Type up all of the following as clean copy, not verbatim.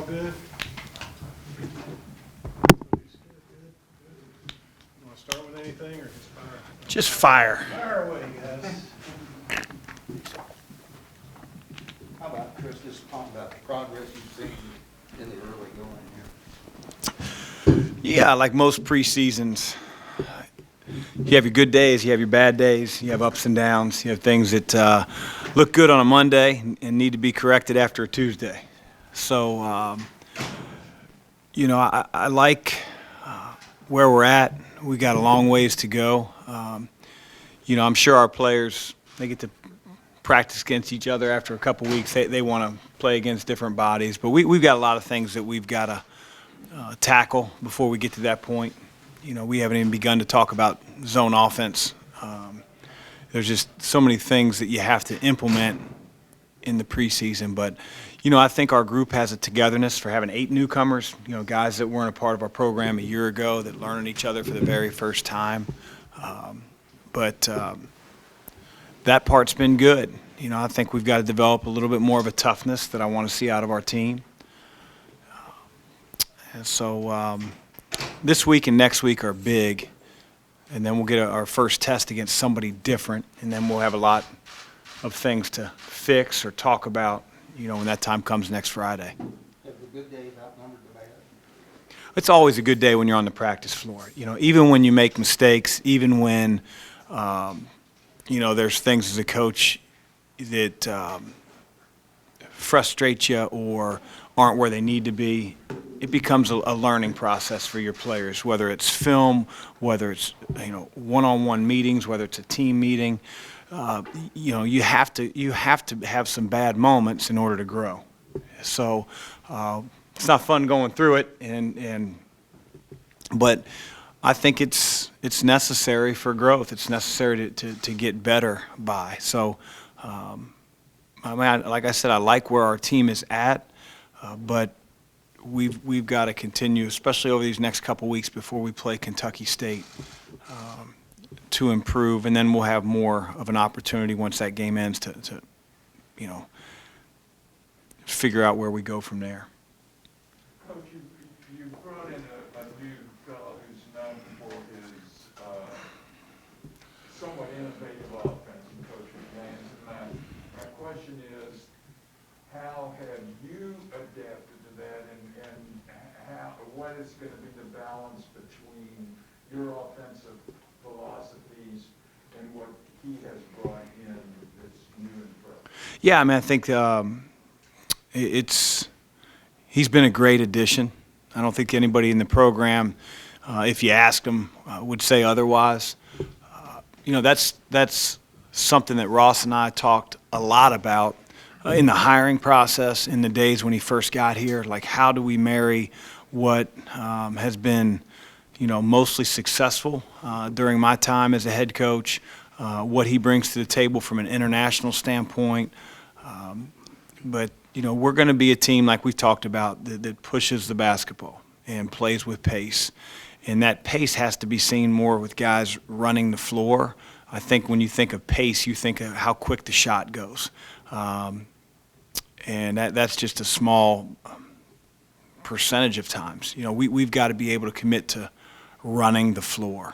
all good? You want to start with anything or just fire? Just fire. Fire away, guys. How about, Chris, just talk about the progress you've seen in the early going here? Yeah, like most preseasons, you have your good days, you have your bad days, you have ups and downs, you have things that look good on a Monday and need to be corrected after a Tuesday. So, I like where we're at. We got a long ways to go. I'm sure our players, they get to practice against each other after a couple weeks. They want to play against different bodies, but we've got a lot of things that we've got to tackle before we get to that point. We haven't even begun to talk about zone offense. There's just so many things that you have to implement in the preseason. But, I think our group has a togetherness for having 8 newcomers, guys that weren't a part of our program a year ago that learning each other for the very first time. But that part's been good. I think we've got to develop a little bit more of a toughness that I want to see out of our team. And so this week and next week are big, and then we'll get our first test against somebody different, and then we'll have a lot of things to fix or talk about, when that time comes next Friday. Have the good days outnumbered the bad? It's always a good day when you're on the practice floor. Even when you make mistakes, even when, there's things as a coach that frustrate you or aren't where they need to be, it becomes a learning process for your players, whether it's film, whether it's, one-on-one meetings, whether it's a team meeting. You have to have some bad moments in order to grow. So it's not fun going through it, but I think it's necessary for growth. It's necessary to get better by. So, like I said, I like where our team is at, but we've got to continue, especially over these next couple weeks before we play Kentucky State, to improve, and then we'll have more of an opportunity once that game ends to figure out where we go from there. Coach, you brought in a new fellow who's known for his somewhat innovative offense and coaching games. And my question is, how have you adapted to that, and what is going to be the balance between your offensive philosophies and what he has brought in that's new and fresh? Yeah, I think he's been a great addition. I don't think anybody in the program, if you asked him, would say otherwise. That's something that Ross and I talked a lot about in the hiring process in the days when he first got here. Like, how do we marry what has been, mostly successful during my time as a head coach, what he brings to the table from an international standpoint. But we're going to be a team, like we've talked about, that pushes the basketball and plays with pace. And that pace has to be seen more with guys running the floor. I think when you think of pace, you think of how quick the shot goes. And that's just a small percentage of times. We've got to be able to commit to running the floor.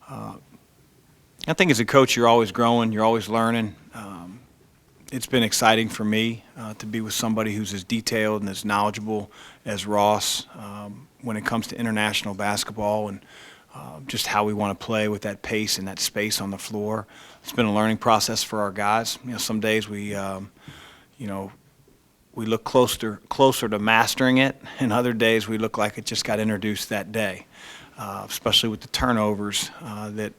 I think as a coach, you're always growing, you're always learning. It's been exciting for me to be with somebody who's as detailed and as knowledgeable as Ross when it comes to international basketball and just how we want to play with that pace and that space on the floor. It's been a learning process for our guys. Some days we look closer to mastering it, and other days we look like it just got introduced that day, especially with the turnovers that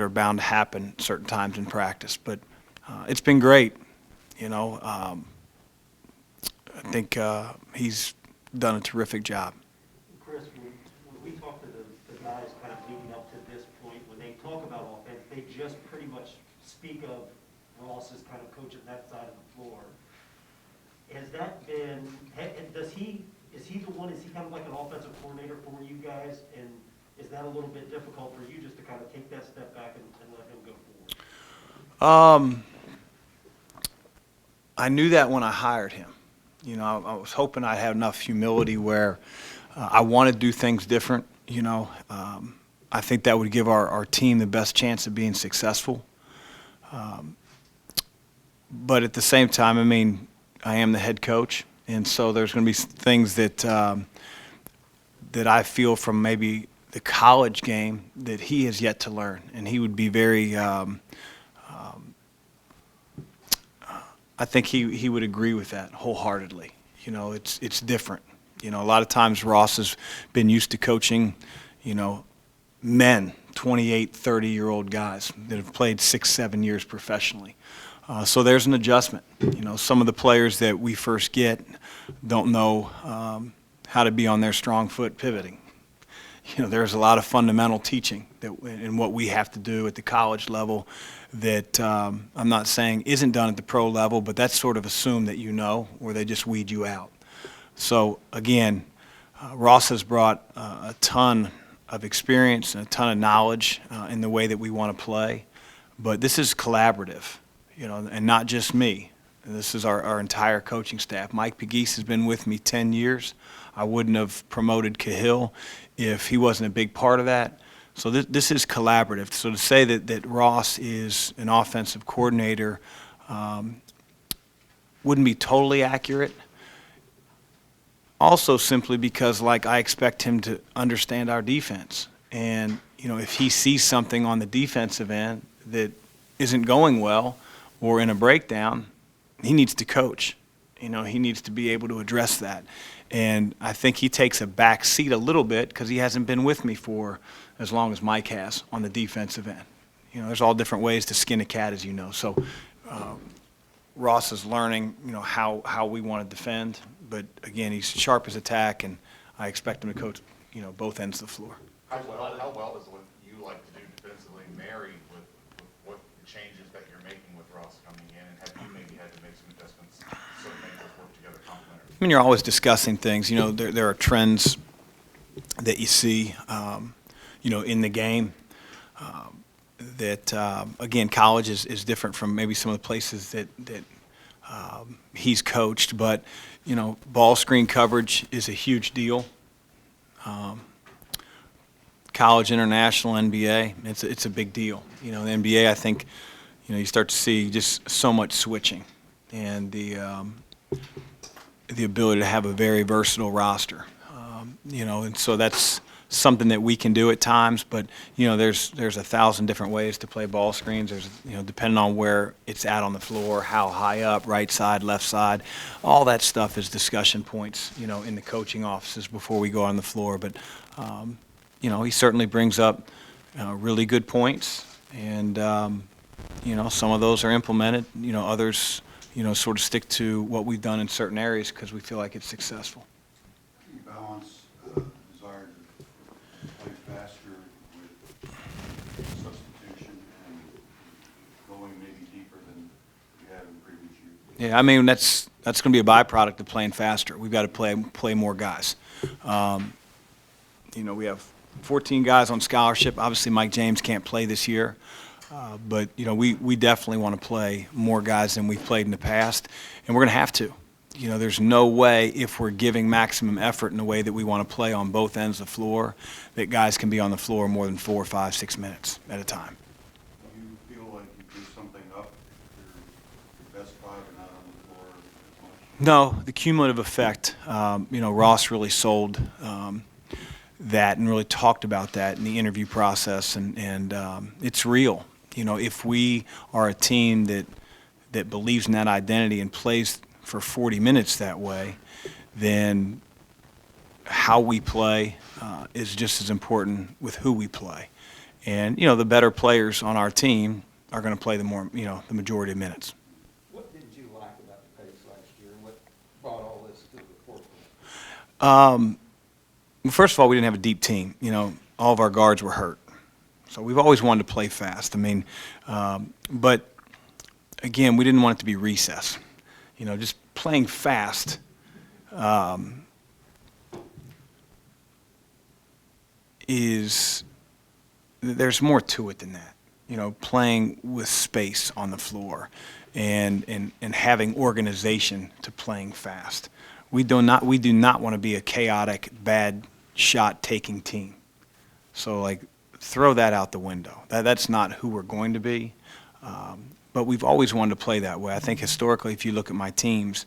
are bound to happen certain times in practice. But it's been great. I think he's done a terrific job. Chris, when we talk to the guys kind of leading up to this point, when they talk about offense, they just pretty much speak of Ross as kind of coaching that side of the floor. Has that been, is he kind of like an offensive coordinator for you guys? And is that a little bit difficult for you just to kind of take that step back and let him go forward? I knew that when I hired him. You know, I was hoping I'd have enough humility where I want to do things different. You know, I think that would give our team the best chance of being successful. But at the same time, I mean, I am the head coach, and so there's going to be things that that I feel from maybe the college game that he has yet to learn, and he would be very. I think he would agree with that wholeheartedly. You know, it's different. You know, a lot of times Ross has been used to coaching, you know, men, 28, 30-year-old guys that have played 6, 7 years professionally. So there's an adjustment. You know, some of the players that we first get don't know how to be on their strong foot pivoting. You know, there's a lot of fundamental teaching that in what we have to do at the college level that I'm not saying isn't done at the pro level, but that's sort of assumed that you know, or they just weed you out. So again, Ross has brought a ton of experience and a ton of knowledge in the way that we want to play, but this is collaborative, you know, and not just me. This is our entire coaching staff. Mike Pegues has been with me 10 years. I wouldn't have promoted Cahill if he wasn't a big part of that. So this is collaborative. So to say that Ross is an offensive coordinator wouldn't be totally accurate. Also simply because, like, I expect him to understand our defense. And, you know, if he sees something on the defensive end that isn't going well or in a breakdown, he needs to coach. You know, he needs to be able to address that. And I think he takes a back seat a little bit because he hasn't been with me for as long as Mike has on the defensive end. You know, there's all different ways to skin a cat, as you know. So Ross is learning, you know, how we want to defend. But, again, he's sharp as a tack, and I expect him to coach, you know, both ends of the floor. How well does what you like to do defensively marry with what the changes that you're making with Ross coming in? And have you maybe had to make some adjustments so to make this work together complementary? I mean, you're always discussing things. You know, there are trends that you see, you know, in the game that, again, college is different from maybe some of the places that he's coached. But, you know, ball screen coverage is a huge deal. College, international, NBA, it's a big deal. You know, the NBA, I think, you know, you start to see just so much switching and the ability to have a very versatile roster. You know, and so that's something that we can do at times, but, you know, there's 1,000 different ways to play ball screens. There's, you know, depending on where it's at on the floor, how high up, right side, left side, all that stuff is discussion points, you know, in the coaching offices before we go on the floor. But, you know, he certainly brings up really good points, and, you know, some of those are implemented. You know, others, you know, sort of stick to what we've done in certain areas because we feel like it's successful. You balance desire to play faster with substitution and going maybe deeper than you have in previous years. Yeah, I mean, that's going to be a byproduct of playing faster. We've got to play more guys. You know, we have 14 guys on scholarship. Obviously, Mike James can't play this year. But, you know, we definitely want to play more guys than we've played in the past, and we're going to have to. You know, there's no way, if we're giving maximum effort in the way that we want to play on both ends of the floor, that guys can be on the floor more than 4, 5, 6 minutes at a time. Do you feel like you do something up if your best five are not on the floor as much? No, the cumulative effect, you know, Ross really sold that and really talked about that in the interview process, and it's real. You know, if we are a team that believes in that identity and plays for 40 minutes that way, then how we play is just as important with who we play. And, you know, the better players on our team are going to play the majority of minutes. What did you like about the pace last year, and what brought all this to the forefront? Well, first of all, we didn't have a deep team. You know, all of our guards were hurt. So we've always wanted to play fast. I mean, but, again, we didn't want it to be recess. You know, just playing fast there's more to it than that. playing with space on the floor and having organization to playing fast. We do not want to be a chaotic, bad shot-taking team. So, like, throw that out the window. That's not who we're going to be. But we've always wanted to play that way. I think historically, if you look at my teams,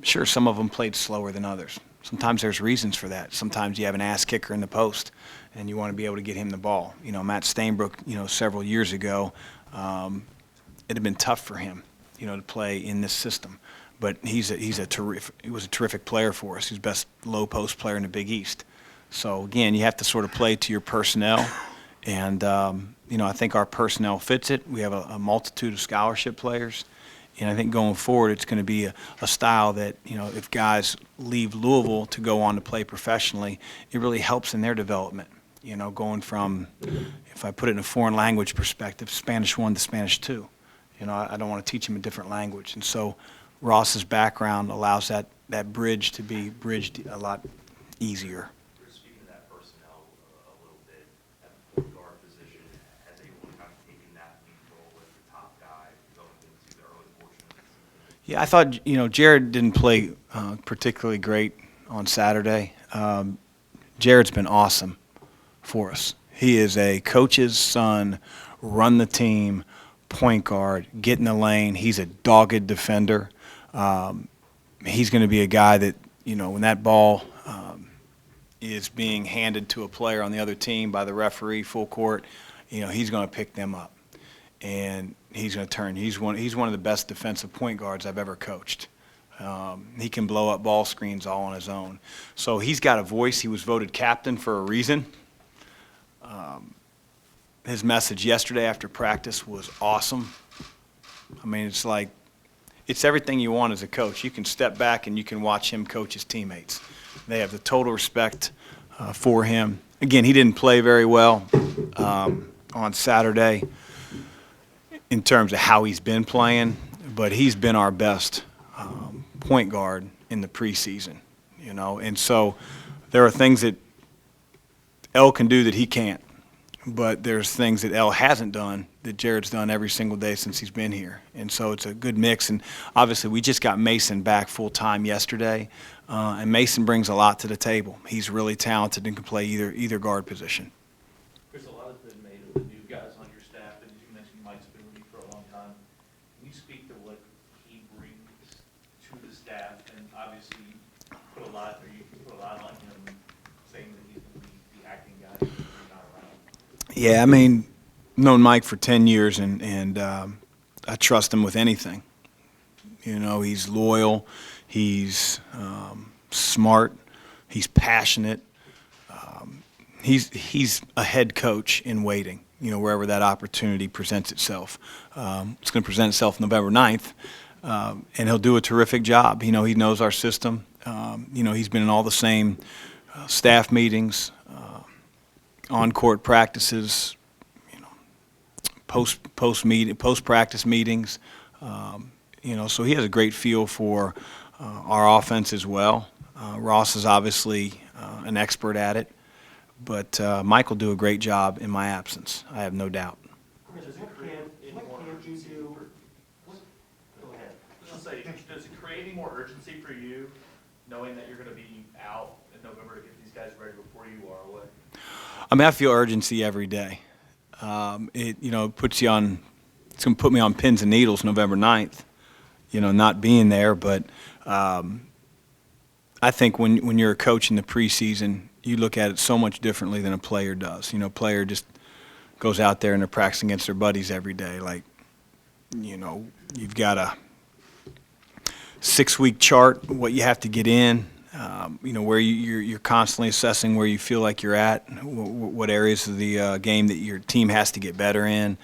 sure, some of them played slower than others. Sometimes there's reasons for that. Sometimes you have an ass kicker in the post, and you want to be able to get him the ball. Matt Stainbrook, several years ago, it had been tough for him, to play in this system. But he was a terrific player for us. He's the best low post player in the Big East. So again, you have to sort of play to your personnel, and I think our personnel fits it. We have a multitude of scholarship players. And I think going forward, it's going to be a style that, if guys leave Louisville to go on to play professionally, it really helps in their development. Going from, if I put it in a foreign language perspective, Spanish 1 to Spanish 2. I don't want to teach them a different language. And so Ross's background allows that bridge to be bridged a lot easier. We're speaking of that personnel a little bit, at the point guard position, has anyone kind of taken that lead role as the top guy going into the early portion of the season? Yeah, I thought, Jared didn't play particularly great on Saturday. Jared's been awesome for us. He is a coach's son, run the team, point guard, get in the lane. He's a dogged defender. He's going to be a guy that, when that ball is being handed to a player on the other team by the referee full court, he's going to pick them up. And he's going to turn. He's one of the best defensive point guards I've ever coached. He can blow up ball screens all on his own. So he's got a voice. He was voted captain for a reason. His message yesterday after practice was awesome. I mean, it's everything you want as a coach. You can step back and you can watch him coach his teammates. They have the total respect for him. Again, he didn't play very well on Saturday in terms of how he's been playing, but he's been our best point guard in the preseason, And so there are things that El can do that he can't. But there's things that El hasn't done that Jared's done every single day since he's been here. And so it's a good mix. And obviously we just got Mason back full-time yesterday, and Mason brings a lot to the table. He's really talented and can play either guard position. Chris, a lot has been made of the new guys on your staff, and you mentioned Mike's been with you for a long time. Can you speak to what he brings to the staff? And obviously you put a lot on him, saying that he's going to be the acting guy when you're not around. Yeah, I mean, known Mike for 10 years, and I trust him with anything. He's loyal, he's smart, he's passionate. He's a head coach in waiting, wherever that opportunity presents itself. It's going to present itself November 9th, and he'll do a terrific job. He knows our system. He's been in all the same staff meetings, on-court practices, post-practice meetings. So he has a great feel for our offense as well. Ross is obviously an expert at it, but Mike will do a great job in my absence. I have no doubt. Chris, what can you do? Go ahead. Just say, does it create any more urgency for you, knowing that you're going to be out in November to get these guys ready before you are away? I mean, I feel urgency every day. It puts you on. It's going to put me on pins and needles November 9th. Not being there, but I think when you're a coach in the preseason, you look at it so much differently than a player does. A player just goes out there and they're practicing against their buddies every day. You've got a 6-week chart, what you have to get in. Where you're constantly assessing where you feel like you're at, what areas of the game that your team has to get better in.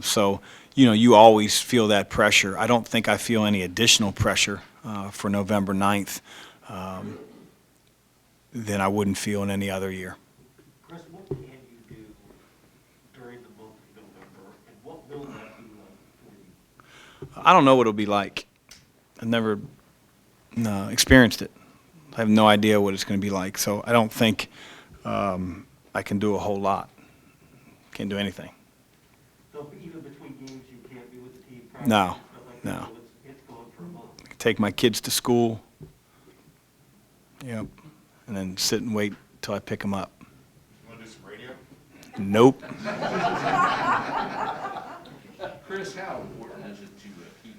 So you always feel that pressure. I don't think I feel any additional pressure for November 9th than I wouldn't feel in any other year. Chris, what can you do during the month of November, and what will that be like for you? I don't know what it'll be like. I've never experienced it. I have no idea what it's going to be like, so I don't think I can do a whole lot. Can't do anything. No, no. It's gone for a month. Take my kids to school. Yep. And then sit and wait till I pick them up. You want to do some radio? Nope. Chris, how important is it to keep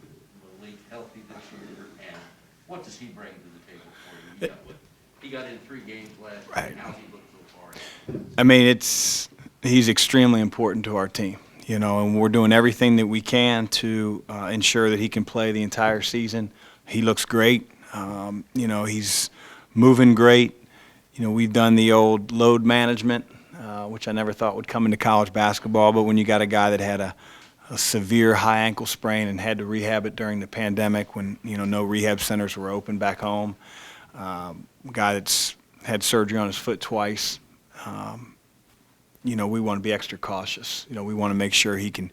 Malik healthy this year, and what does he bring to the table for you? He got in 3 games last year, Right. and how's he looked so far? I mean, he's extremely important to our team, you know, and we're doing everything that we can to ensure that he can play the entire season. He looks great. You know, he's moving great. You know, we've done the old load management, which I never thought would come into college basketball, but when you got a guy that had a severe high ankle sprain and had to rehab it during the pandemic when, you know, no rehab centers were open back home, a guy that's had surgery on his foot twice, you know, we want to be extra cautious. You know, we want to make sure he can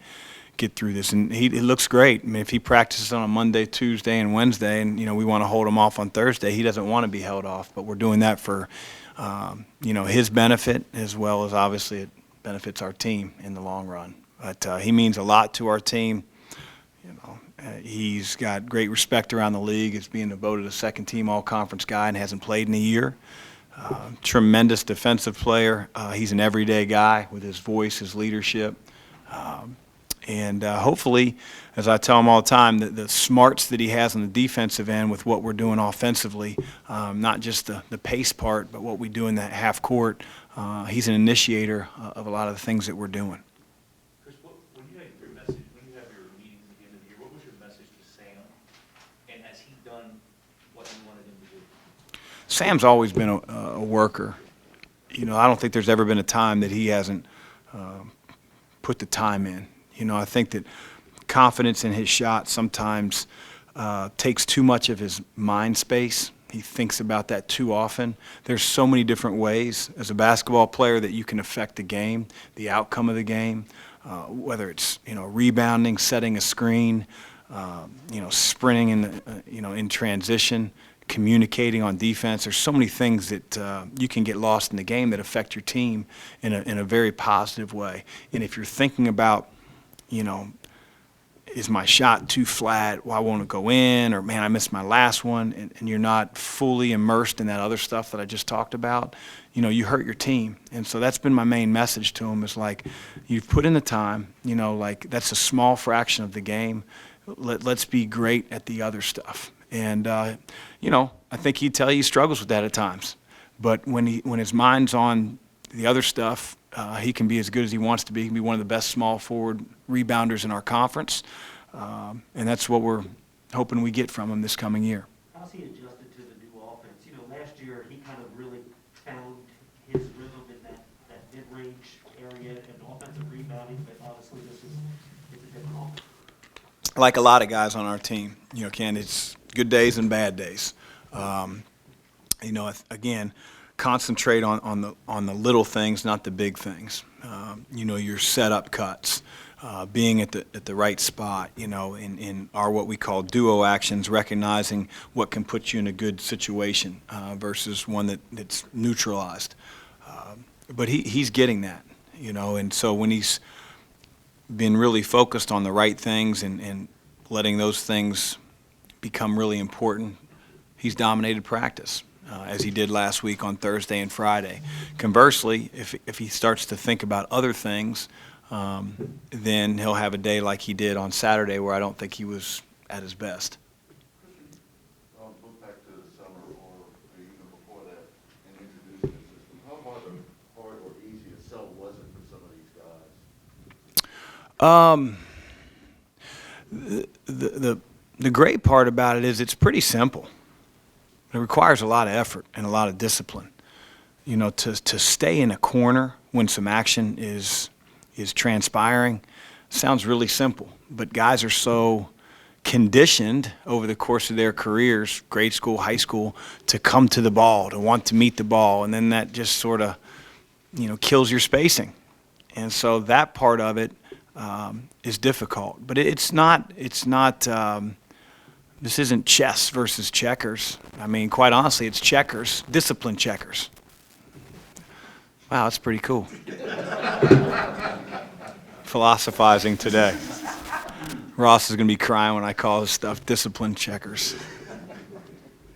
get through this. And he looks great. I mean, if he practices on a Monday, Tuesday, and Wednesday, and, you know, we want to hold him off on Thursday, he doesn't want to be held off. But we're doing that for, you know, his benefit as well as obviously it benefits our team in the long run. But he means a lot to our team. You know, he's got great respect around the league as being voted a second-team all-conference guy and hasn't played in a year. Tremendous defensive player. He's an everyday guy with his voice, his leadership. And hopefully, as I tell him all the time, the smarts that he has on the defensive end with what we're doing offensively, not just the pace part, but what we do in that half court, he's an initiator of a lot of the things that we're doing. Chris, when you had your message, when you have your meetings at the end of the year, what was your message to Sam? And has he done what you wanted him to do? Sam's always been a worker. You know, I don't think there's ever been a time that he hasn't put the time in. You know, I think that confidence in his shot sometimes takes too much of his mind space. He thinks about that too often. There's so many different ways as a basketball player that you can affect the game, the outcome of the game, whether it's, you know, rebounding, setting a screen, you know, sprinting in transition, communicating on defense. There's so many things that you can get lost in the game that affect your team in a very positive way. And if you're thinking about, you know, is my shot too flat? Why won't it go in? Or, man, I missed my last one, and you're not fully immersed in that other stuff that I just talked about, you know, you hurt your team. And so that's been my main message to him is, like, you've put in the time, you know, like, that's a small fraction of the game. Let's be great at the other stuff. And, you know, I think he'd tell you he struggles with that at times. But when his mind's on the other stuff, he can be as good as he wants to be. He can be one of the best small forward rebounders in our conference. And that's what we're hoping we get from him this coming year. How's he adjusted to the new offense? You know, last year he kind of really found his rhythm in that mid-range area and offensive rebounding, but obviously this is a different offense. Like a lot of guys on our team, you know, Ken, it's good days and bad days. You know, again, concentrate on the little things, not the big things. You know, your setup cuts, being at the right spot. You know, in our what we call duo actions, recognizing what can put you in a good situation versus one that's neutralized. But he's getting that. You know, and so when he's been really focused on the right things and letting those things become really important, he's dominated practice. As he did last week on Thursday and Friday. Conversely, if he starts to think about other things, then he'll have a day like he did on Saturday where I don't think he was at his best. Look back to the summer or even before that and introducing the system. How hard or easy a sell was it for some of these guys? The great part about it is it's pretty simple. It requires a lot of effort and a lot of discipline. You know, to stay in a corner when some action is transpiring sounds really simple, but guys are so conditioned over the course of their careers, grade school, high school, to come to the ball, to want to meet the ball, and then that just sort of, you know, kills your spacing. And so that part of it is difficult, but it's not. This isn't chess versus checkers. I mean, quite honestly, it's checkers, discipline checkers. Wow, that's pretty cool. Philosophizing today. Ross is going to be crying when I call this stuff discipline checkers.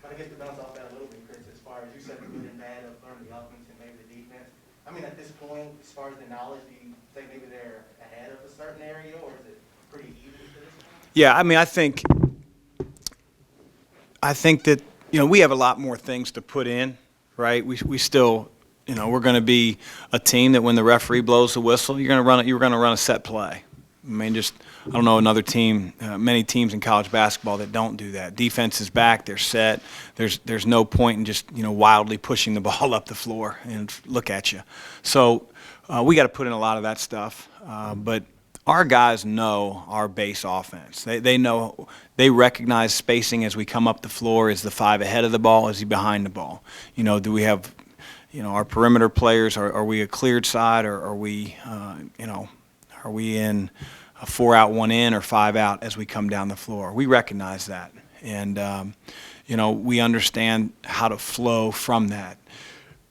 But I guess to bounce off that a little bit, Chris, as far as you said the good and bad of learning the offense and maybe the defense, I mean, at this point, as far as the knowledge, do you think maybe they're ahead of a certain area, or is it pretty even to this point? Yeah, I mean, I think that, we have a lot more things to put in, right? We still, we're going to be a team that when the referee blows the whistle, you're going to run a set play. I mean, I don't know another team, many teams in college basketball that don't do that. Defense is back, they're set. There's no point in just, wildly pushing the ball up the floor and look at you. So we got to put in a lot of that stuff. But our guys know our base offense. They know, they recognize spacing as we come up the floor. Is the 5 ahead of the ball? Is he behind the ball? Do we have, our perimeter players? Are we a cleared side, or are we, are we in a 4 out, 1 in, or 5 out as we come down the floor? We recognize that, and we understand how to flow from that.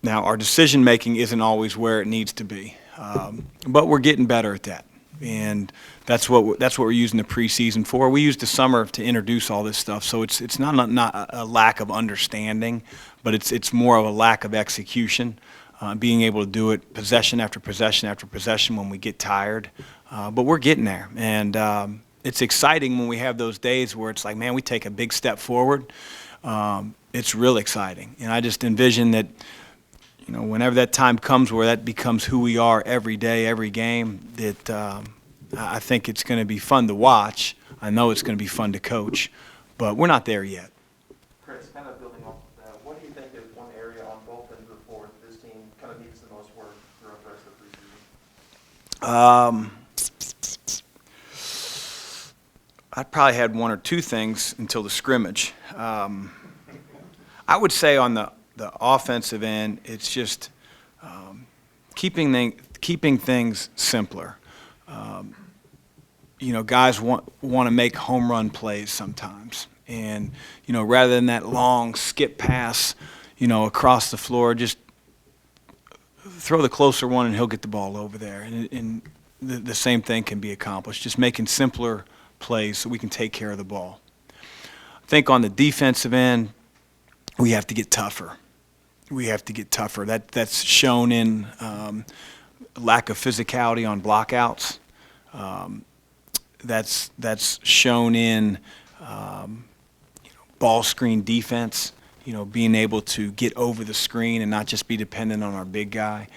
Now, our decision making isn't always where it needs to be, but we're getting better at that. And that's what we're using the preseason for. We used the summer to introduce all this stuff, so it's not a lack of understanding, but it's more of a lack of execution, being able to do it possession after possession after possession when we get tired. But we're getting there, and it's exciting when we have those days where it's like, man, we take a big step forward. It's real exciting, and I just envision that. Whenever that time comes where that becomes who we are every day, every game, that I think it's going to be fun to watch. I know it's going to be fun to coach, but we're not there yet. Chris, kind of building off of that, what do you think is one area on both ends of the floor that this team kind of needs the most work throughout the rest of the preseason? I probably had 1 or 2 things until the scrimmage. I would say on the offensive end, it's just keeping things simpler. Guys want to make home run plays sometimes, and rather than that long skip pass, across the floor, just throw the closer one and he'll get the ball over there, and the same thing can be accomplished. Just making simpler plays so we can take care of the ball. I think on the defensive end, we have to get tougher. That's shown in lack of physicality on blockouts. That's shown in ball screen defense. Being able to get over the screen and not just be dependent on our big guy.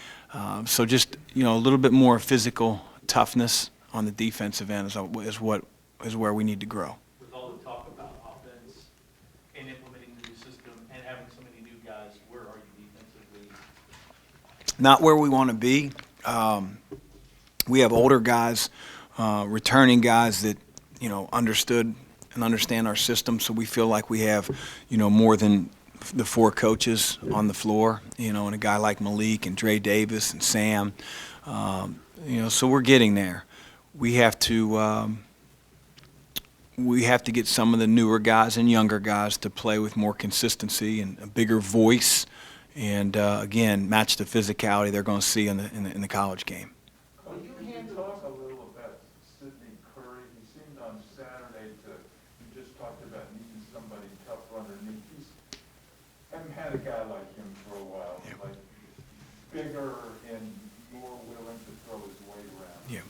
So just a little bit more physical toughness on the defensive end is where we need to grow. With all the talk about offense and implementing the new system and having so many new guys, where are you defensively? Not where we want to be. We have older guys, returning guys that understood and understand our system. So we feel like we have more than the 4 coaches on the floor. And a guy like Malik and Dre Davis and Sam. So we're getting there. We have to get some of the newer guys and younger guys to play with more consistency and a bigger voice, and again, match the physicality they're going to see in the college game. Well, you can talk a little about Sidney Curry. He seemed on Saturday you just talked about needing somebody tough underneath. Haven't had a guy like him for a while, Yeah. like bigger and more willing to throw his weight around. Yeah.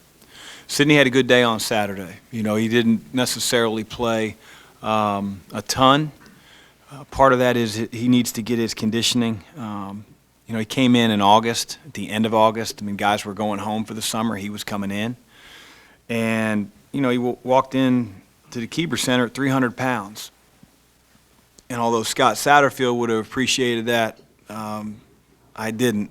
Sidney had a good day on Saturday. He didn't necessarily play a ton. Part of that is he needs to get his conditioning. He came in August, at the end of August. Guys were going home for the summer. He was coming in. And, he walked in to the Keeper Center at 300 pounds. And although Scott Satterfield would have appreciated that, I didn't.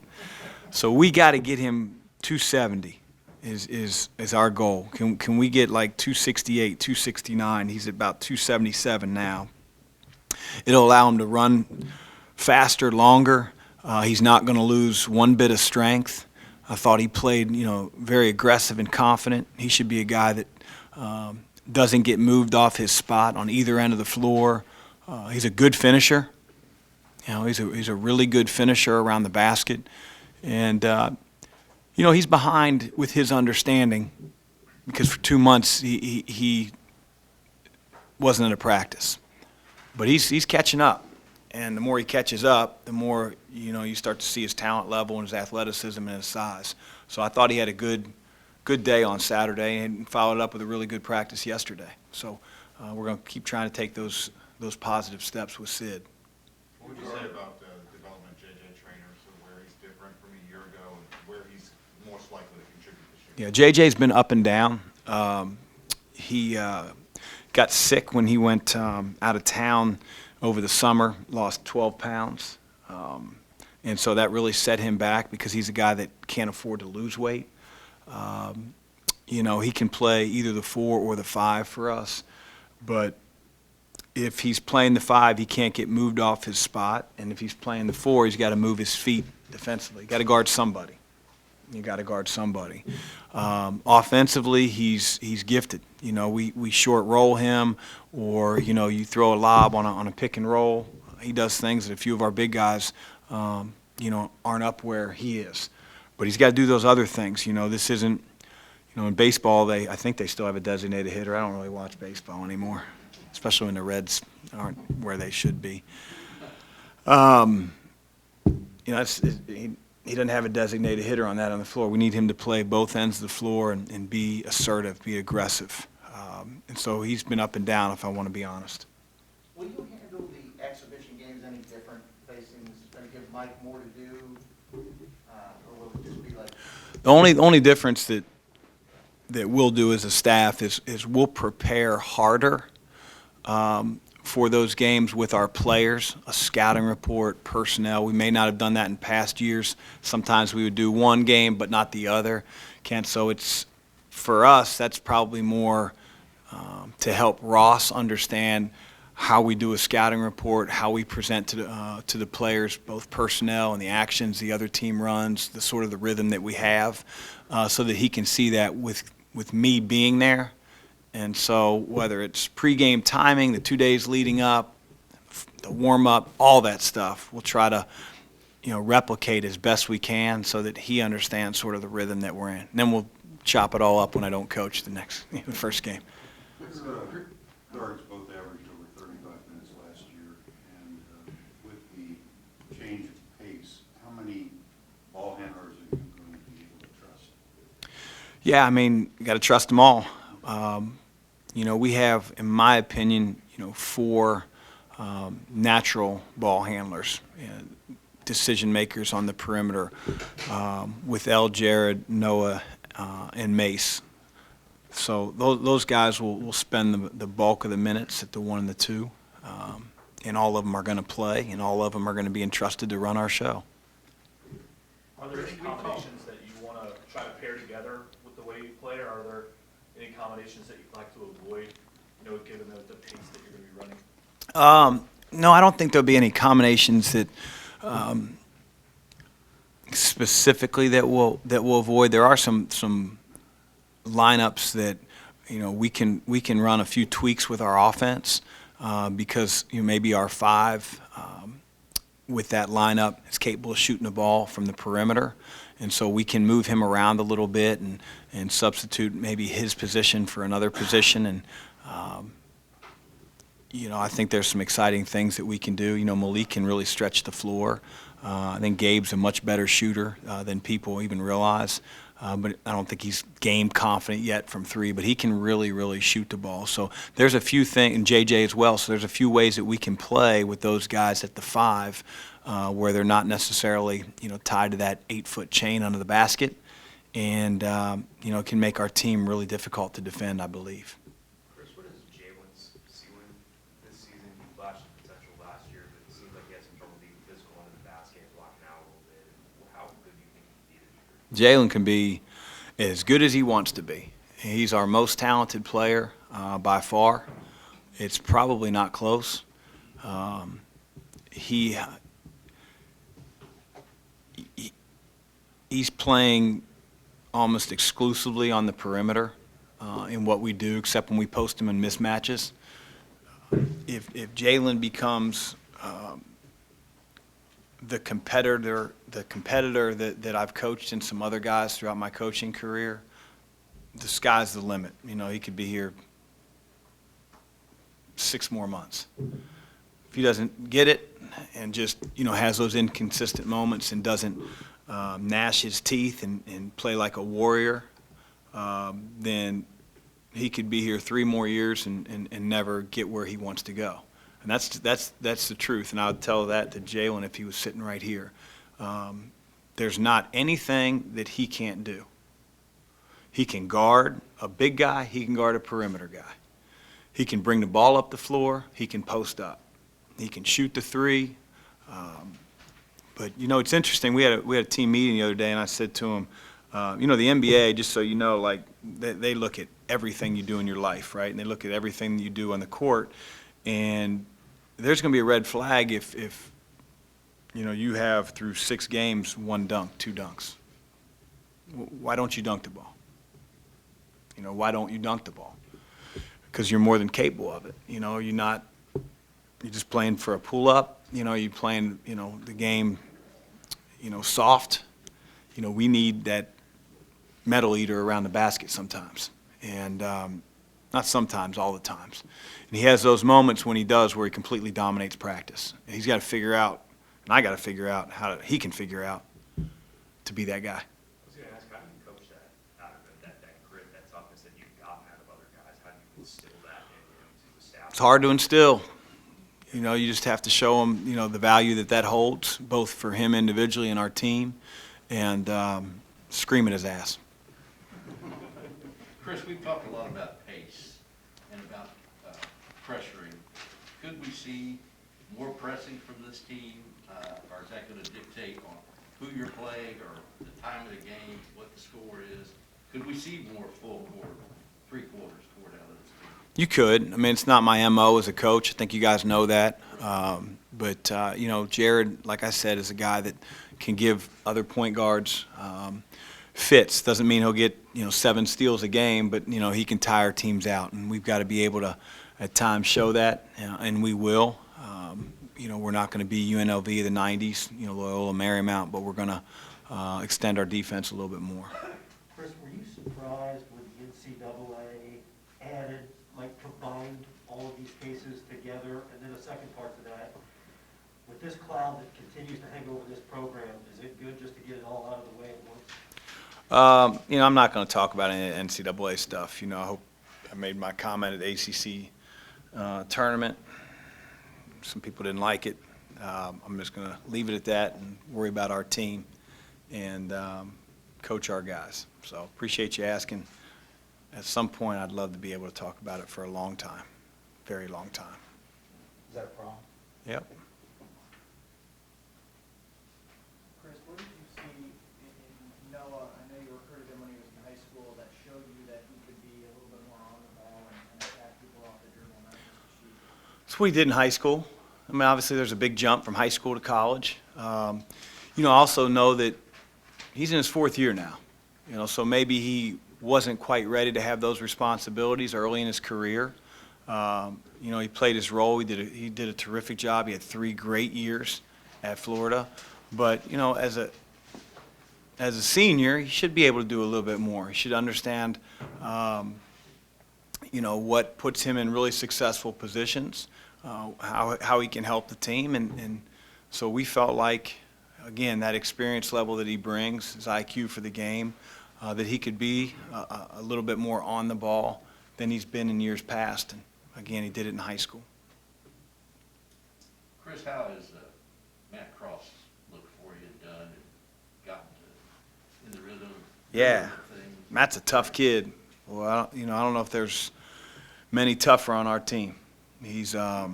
So we got to get him 270 is our goal. Can we get like 268, 269? He's about 277 now. It'll allow him to run faster, longer. He's not going to lose one bit of strength. I thought he played, very aggressive and confident. He should be a guy that doesn't get moved off his spot on either end of the floor. He's a good finisher. He's a really good finisher around the basket. And, he's behind with his understanding because for 2 months he wasn't at a practice. But he's catching up. And the more he catches up, the more, you start to see his talent level and his athleticism and his size. So I thought he had a good day on Saturday and followed up with a really good practice yesterday. So we're going to keep trying to take those positive steps with Sid. What would you say about the development of J.J. Traynor, so where he's different from a year ago and where he's most likely to contribute this year? Yeah, J.J.'s been up and down. He got sick when he went out of town over the summer, lost 12 pounds. And so that really set him back because he's a guy that can't afford to lose weight. He can play either the 4 or the 5 for us. But if he's playing the 5, he can't get moved off his spot. And if he's playing the 4, he's got to move his feet defensively. You got to guard somebody. Offensively, he's gifted. We short roll him, or you throw a lob on a pick and roll. He does things that a few of our big guys, aren't up where he is. But he's got to do those other things. This isn't, in baseball, I think they still have a designated hitter. I don't really watch baseball anymore, especially when the Reds aren't where they should be. He doesn't have a designated hitter on the floor. We need him to play both ends of the floor and be assertive, be aggressive. And so he's been up and down, if I want to be honest. Will you handle the exhibition games any different, facing, is it going to give Mike more to do, or will it just be like? The only difference that we'll do as a staff is we'll prepare harder for those games with our players, a scouting report, personnel. We may not have done that in past years. Sometimes we would do one game but not the other. So it's, for us, that's probably more to help Ross understand how we do a scouting report, how we present to the players, both personnel and the actions the other team runs, the sort of the rhythm that we have, so that he can see that with me being there. And so whether it's pregame timing, the 2 days leading up, the warm-up, all that stuff, we'll try to replicate as best we can so that he understands sort of the rhythm that we're in. And then we'll chop it all up when I don't coach the first game. Guards both averaged over 35 minutes last year, and with the change of pace, how many ball handlers are you going to be able to trust? Yeah, you got to trust them all. We have, in my opinion, 4 natural ball handlers, decision makers on the perimeter, with El, Jared, Noah, and Mace. So those guys will spend the bulk of the minutes at the 1 and the 2, and all of them are going to play, and all of them are going to be entrusted to run our show. Are there any combinations that you want to try to pair together with the way you play, or are there any combinations that you'd like to avoid, given the pace that you're going to be running? No, I don't think there'll be any combinations that specifically that we'll avoid. There are some lineups that we can run a few tweaks with our offense because maybe our 5 with that lineup is capable of shooting the ball from the perimeter, and so we can move him around a little bit and substitute maybe his position for another position. And I think there's some exciting things that we can do. Malik can really stretch the floor. I think Gabe's a much better shooter than people even realize. But I don't think he's game confident yet from 3, but he can really, really shoot the ball. So there's a few things, and JJ as well, so there's a few ways that we can play with those guys at the 5 where they're not necessarily, tied to that 8-foot chain under the basket, and, can make our team really difficult to defend, I believe. Chris, what is Jalen's ceiling this season? He flashed potential last year, but it seems like he had some trouble being physical under the basket, blocking out a little bit. How good do you think he can be this year? Jalen can be as good as he wants to be. He's our most talented player by far. It's probably not close. He's playing almost exclusively on the perimeter in what we do, except when we post him in mismatches. If Jalen becomes the competitor that I've coached and some other guys throughout my coaching career, the sky's the limit. He could be here 6 more months. If he doesn't get it and just, has those inconsistent moments and doesn't gnash his teeth and play like a warrior, then he could be here 3 more years and never get where he wants to go. And that's the truth. And I would tell that to Jalen if he was sitting right here. There's not anything that he can't do. He can guard a big guy. He can guard a perimeter guy. He can bring the ball up the floor. He can post up. He can shoot the 3. But, it's interesting. We had a team meeting the other day, and I said to him, the NBA, just so you know, like, they look at everything you do in your life, right? And they look at everything you do on the court. And there's going to be a red flag if you have through 6 games 1 dunk, 2 dunks. Why don't you dunk the ball? Why don't you dunk the ball? Because you're more than capable of it. You're just playing for a pull-up. You're playing, the game, soft. We need that metal eater around the basket sometimes. And not sometimes, all the times. And he has those moments when he does where he completely dominates practice. And he's got to figure out, and I got to figure out he can figure out to be that guy. I was going to ask, how do you coach that out of him, that grit, that toughness that you've gotten out of other guys? How do you instill that into the staff? It's hard to instill. You just have to show him, the value that holds, both for him individually and our team, and scream at his ass. Chris, we've talked a lot about pace and about pressuring. Could we see more pressing from this team, or is that going to dictate on who you're playing or the time of the game, what the score is? Could we see more full court, 3 quarters toward out of this team? You could. I mean, it's not my MO as a coach. I think you guys know that. But Jared, like I said, is a guy that can give other point guards fits. Doesn't mean he'll get, 7 steals a game, but, he can tire teams out. And we've got to be able to, at times, show that, and we will. We're not going to be UNLV of the 90s, Loyola Marymount, but we're going to extend our defense a little bit more. Chris, were you surprised when the NCAA added, combined all of these cases together? And then the second part to that, with this cloud that continues to hang over this program, is it good just to get it all out of the way at once? I'm not going to talk about any NCAA stuff. I hope I made my comment at the ACC tournament. Some people didn't like it. I'm just going to leave it at that and worry about our team and coach our guys. So appreciate you asking. At some point, I'd love to be able to talk about it for a long time, very long time. Is that a problem? Yep. Chris, what did you see in Noah? I know you recruited him when he was in high school. That showed you that he could be a little bit more on the ball and attack people off the dribble, not just to shoot. That's what he did in high school. I mean, obviously, there's a big jump from high school to college. I also know that he's in his 4th year now. So maybe he wasn't quite ready to have those responsibilities early in his career. He played his role. He did a terrific job. He had 3 great years at Florida. But, as a senior, he should be able to do a little bit more. He should understand, what puts him in really successful positions, how he can help the team. And so we felt like, again, that experience level that he brings, his IQ for the game, that he could be a little bit more on the ball than he's been in years past. And, again, he did it in high school. Chris, how has Matt Cross looked for you and done and gotten in the rhythm? Yeah, Things? Matt's a tough kid. Well, I don't know if there's many tougher on our team. He's a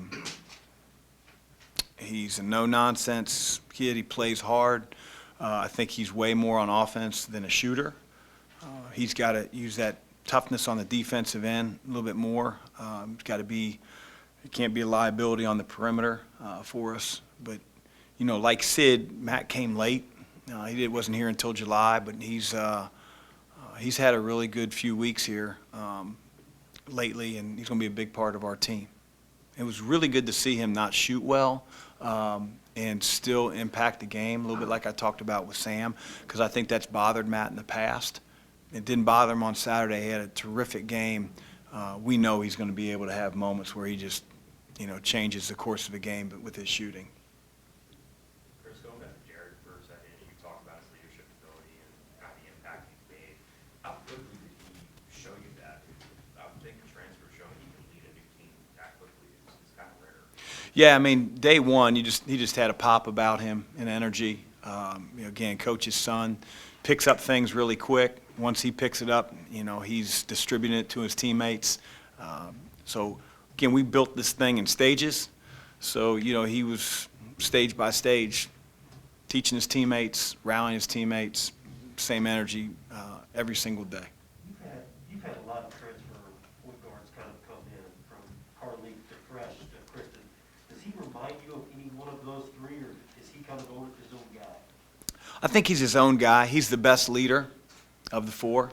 no-nonsense kid. He plays hard. I think he's way more on offense than a shooter. He's got to use that toughness on the defensive end a little bit more. He can't be a liability on the perimeter for us. But, like Sid, Matt came late. He wasn't here until July, but he's had a really good few weeks here lately, and he's going to be a big part of our team. It was really good to see him not shoot well and still impact the game, a little bit like I talked about with Sam, because I think that's bothered Matt in the past. It didn't bother him on Saturday. He had a terrific game. We know he's going to be able to have moments where he just changes the course of the game, but with his shooting. Chris, going back to Jared for a second, you talked about his leadership ability and kind of the impact he's made. How quickly did he show you that? I would think a transfer showing he can lead a new team that quickly is kind of rare. Yeah, I mean, day one, he just had a pop about him and energy. Again, coach's son picks up things really quick. Once he picks it up, he's distributing it to his teammates. So again, we built this thing in stages. So, he was stage by stage, teaching his teammates, rallying his teammates, same energy every single day. You've had a lot of transfer point guards kind of come in from Carly to Fresh to Kristen. Does he remind you of any one of those three, or is he kind of his own guy? I think he's his own guy. He's the best leader of the four.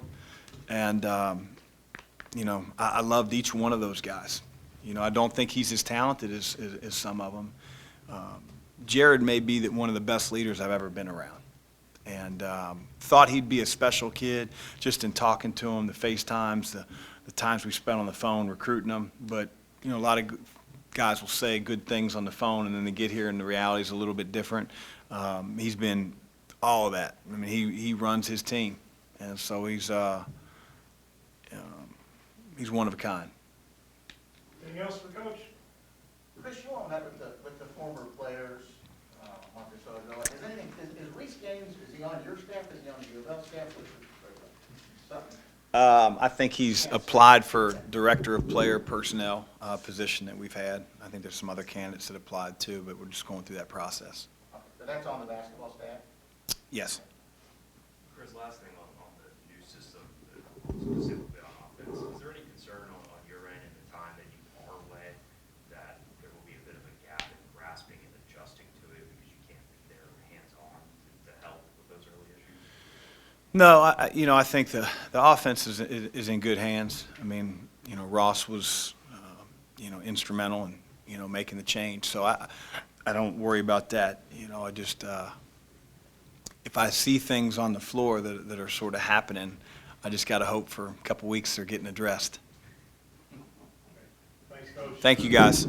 And, I loved each one of those guys. I don't think he's as talented as some of them. Jared may be one of the best leaders I've ever been around. And thought he'd be a special kid just in talking to him, the FaceTimes, the times we spent on the phone recruiting him. But, a lot of guys will say good things on the phone, and then they get here and the reality is a little bit different. He's been all of that. I mean, he runs his team. And so he's one of a kind. Anything else for Coach? Chris, you all met with the former players a month or so ago. Is Reese Gaines, is he on your staff? Is he on the U of L staff? Something. I think he's applied for Director of Player Personnel position that we've had. I think there's some other candidates that applied too, but we're just going through that process. So that's on the basketball staff? Yes. Chris, last thing on the new system, specifically on offense, is there any concern on your end in the time that you are away that there will be a bit of a gap in grasping and adjusting to it because you can't be there hands-on to help with those early issues? No, I think the offense is in good hands. I mean, Ross was, instrumental in, making the change. So I don't worry about that. I just, if I see things on the floor that are sort of happening, I just got to hope for a couple weeks they're getting addressed. Thanks, Coach. Thank you, guys.